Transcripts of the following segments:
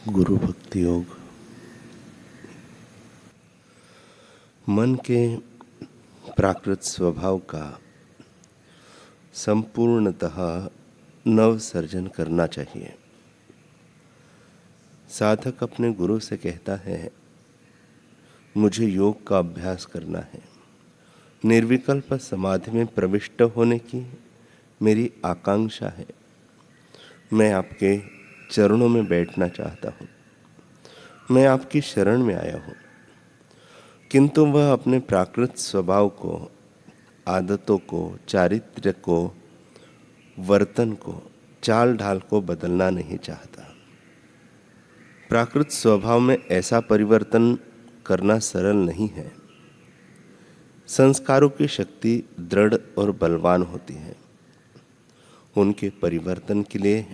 गुरु भक्ति योग। मन के प्राकृत स्वभाव का संपूर्णतः नव सर्जन करना चाहिए। साधक अपने गुरु से कहता है, मुझे योग का अभ्यास करना है। निर्विकल्प समाधि में प्रविष्ट होने की मेरी आकांक्षा है। मैं आपके चरणों में बैठना चाहता हूँ। मैं आपकी शरण में आया हूँ। किंतु वह अपने प्राकृत स्वभाव को, आदतों को, चारित्र्य को, वर्तन को, चाल ढाल को बदलना नहीं चाहता। प्राकृत स्वभाव में ऐसा परिवर्तन करना सरल नहीं है। संस्कारों की शक्ति दृढ़ और बलवान होती है। उनके परिवर्तन के लिए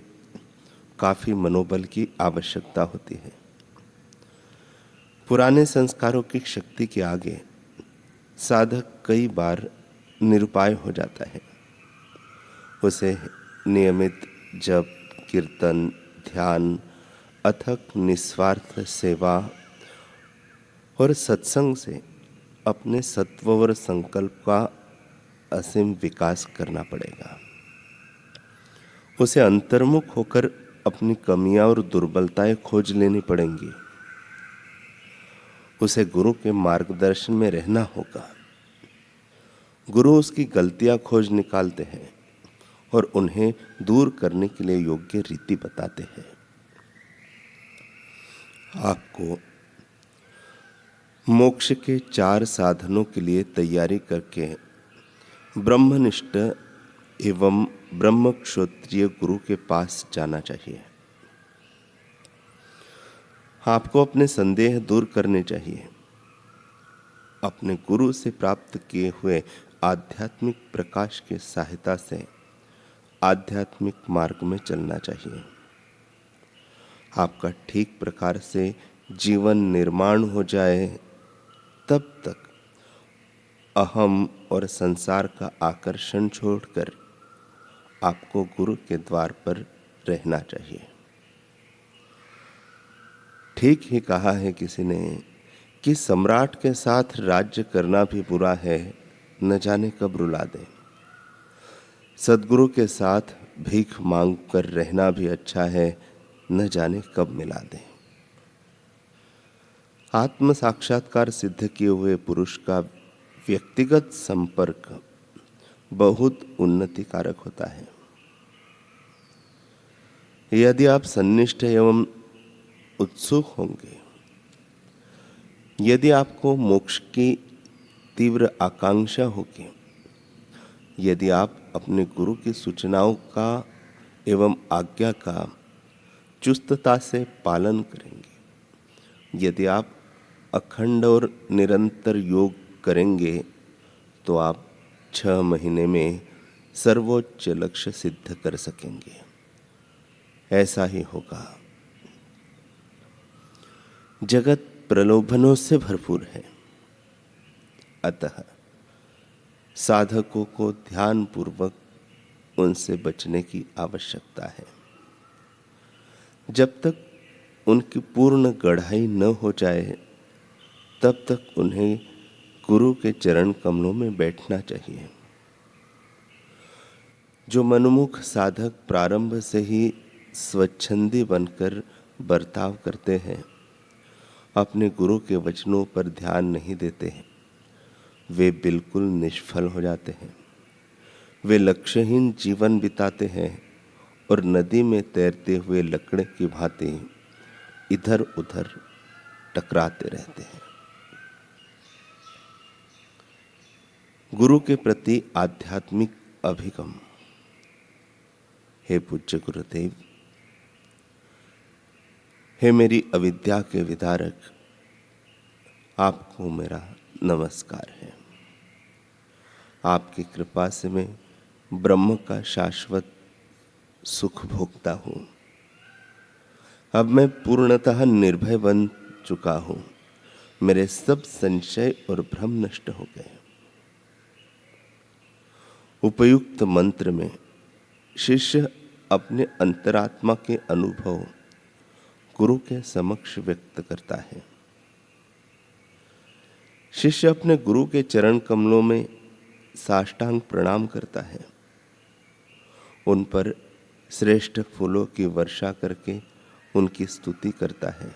काफी मनोबल की आवश्यकता होती है। पुराने संस्कारों की शक्ति के आगे साधक कई बार निरुपाय हो जाता है। उसे नियमित जप, कीर्तन, ध्यान, अथक निस्वार्थ सेवा और सत्संग से अपने सत्व और संकल्प का असीम विकास करना पड़ेगा। उसे अंतर्मुख होकर अपनी कमियां और दुर्बलताएं खोज लेनी पड़ेंगी। उसे गुरु के मार्गदर्शन में रहना होगा। गुरु उसकी गलतियां खोज निकालते हैं और उन्हें दूर करने के लिए योग्य रीति बताते हैं। आपको मोक्ष के 4 साधनों के लिए तैयारी करके ब्रह्मनिष्ठ एवं ब्रह्मक्षोत्रीय गुरु के पास जाना चाहिए। आपको अपने संदेह दूर करने चाहिए। अपने गुरु से प्राप्त किए हुए आध्यात्मिक प्रकाश की सहायता से आध्यात्मिक मार्ग में चलना चाहिए। आपका ठीक प्रकार से जीवन निर्माण हो जाए, तब तक अहम और संसार का आकर्षण छोड़कर आपको गुरु के द्वार पर रहना चाहिए। ठीक ही कहा है किसी ने कि सम्राट के साथ राज्य करना भी बुरा है, न जाने कब रुला दे। सद्गुरु के साथ भीख मांग कर रहना भी अच्छा है, न जाने कब मिला दे। आत्म साक्षात्कार सिद्ध किए हुए पुरुष का व्यक्तिगत संपर्क बहुत उन्नतिकारक होता है। यदि आप सन्निष्ठ एवं उत्सुक होंगे, यदि आपको मोक्ष की तीव्र आकांक्षा होगी, यदि आप अपने गुरु की सूचनाओं का एवं आज्ञा का चुस्तता से पालन करेंगे, यदि आप अखंड और निरंतर योग करेंगे, तो आप 6 महीने में सर्वोच्च लक्ष्य सिद्ध कर सकेंगे। ऐसा ही होगा। जगत प्रलोभनों से भरपूर है, अतः साधकों को ध्यान पूर्वक उनसे बचने की आवश्यकता है। जब तक उनकी पूर्ण गढ़ाई न हो जाए, तब तक उन्हें गुरु के चरण कमलों में बैठना चाहिए। जो मनोमुख साधक प्रारंभ से ही स्वच्छंदी बनकर बर्ताव करते हैं, अपने गुरु के वचनों पर ध्यान नहीं देते हैं, वे बिल्कुल निष्फल हो जाते हैं। वे लक्ष्यहीन जीवन बिताते हैं और नदी में तैरते हुए लकड़े की भांति इधर उधर टकराते रहते हैं। गुरु के प्रति आध्यात्मिक अभिगम। हे पूज्य गुरुदेव, हे मेरी अविद्या के विदारक, आपको मेरा नमस्कार है। आपकी कृपा से मैं ब्रह्म का शाश्वत सुख भोगता हूँ। अब मैं पूर्णतः निर्भय बन चुका हूँ। मेरे सब संशय और भ्रम नष्ट हो गए। उपयुक्त मंत्र में शिष्य अपने अंतरात्मा के अनुभव गुरु के समक्ष व्यक्त करता है। शिष्य अपने गुरु के चरण कमलों में साष्टांग प्रणाम करता है, उन पर श्रेष्ठ फूलों की वर्षा करके उनकी स्तुति करता है।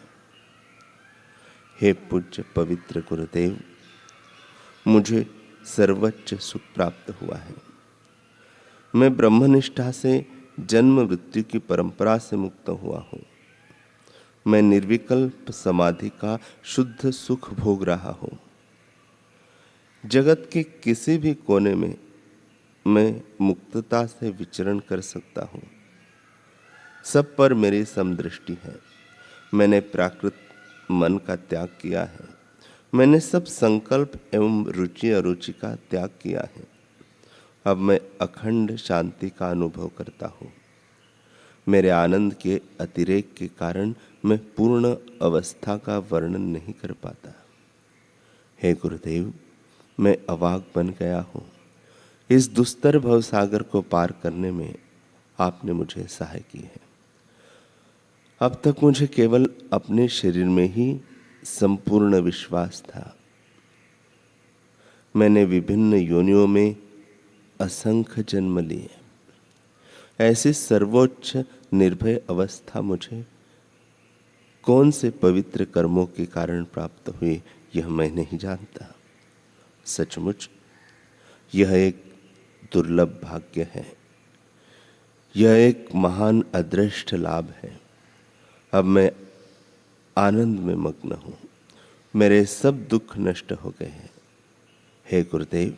हे पूज्य पवित्र गुरुदेव, मुझे सर्वोच्च सुख प्राप्त हुआ है। मैं ब्रह्मनिष्ठा से जन्म मृत्यु की परंपरा से मुक्त हुआ हूँ। मैं निर्विकल्प समाधि का शुद्ध सुख भोग रहा हूँ। जगत के किसी भी कोने में मैं मुक्तता से विचरण कर सकता हूँ। सब पर मेरी समदृष्टि है। मैंने प्राकृत मन का त्याग किया है। मैंने सब संकल्प एवं रुचि अरुचि का त्याग किया है। अब मैं अखंड शांति का अनुभव करता हूँ। मेरे आनंद के अतिरेक के कारण मैं पूर्ण अवस्था का वर्णन नहीं कर पाता। हे गुरुदेव, मैं अवाक बन गया हूँ। इस दुस्तर भवसागर को पार करने में आपने मुझे सहाय की है। अब तक मुझे केवल अपने शरीर में ही संपूर्ण विश्वास था। मैंने विभिन्न योनियों में असंख्य जन्म लिए। ऐसी सर्वोच्च निर्भय अवस्था मुझे कौन से पवित्र कर्मों के कारण प्राप्त हुई, यह मैं नहीं जानता। सचमुच यह एक दुर्लभ भाग्य है। यह एक महान अदृष्ट लाभ है। अब मैं आनंद में मग्न हूँ। मेरे सब दुख नष्ट हो गए हैं। हे गुरुदेव,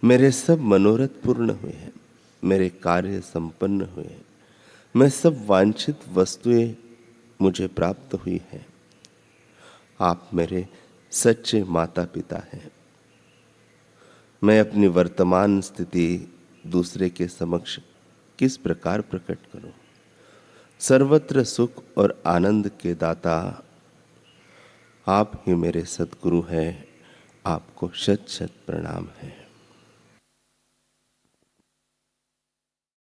मेरे सब मनोरथ पूर्ण हुए हैं। मेरे कार्य संपन्न हुए हैं। मैं सब वांछित वस्तुएं मुझे प्राप्त हुई हैं। आप मेरे सच्चे माता पिता हैं। मैं अपनी वर्तमान स्थिति दूसरे के समक्ष किस प्रकार प्रकट करूं? सर्वत्र सुख और आनंद के दाता आप ही मेरे सद्गुरु हैं। आपको शत शत प्रणाम है।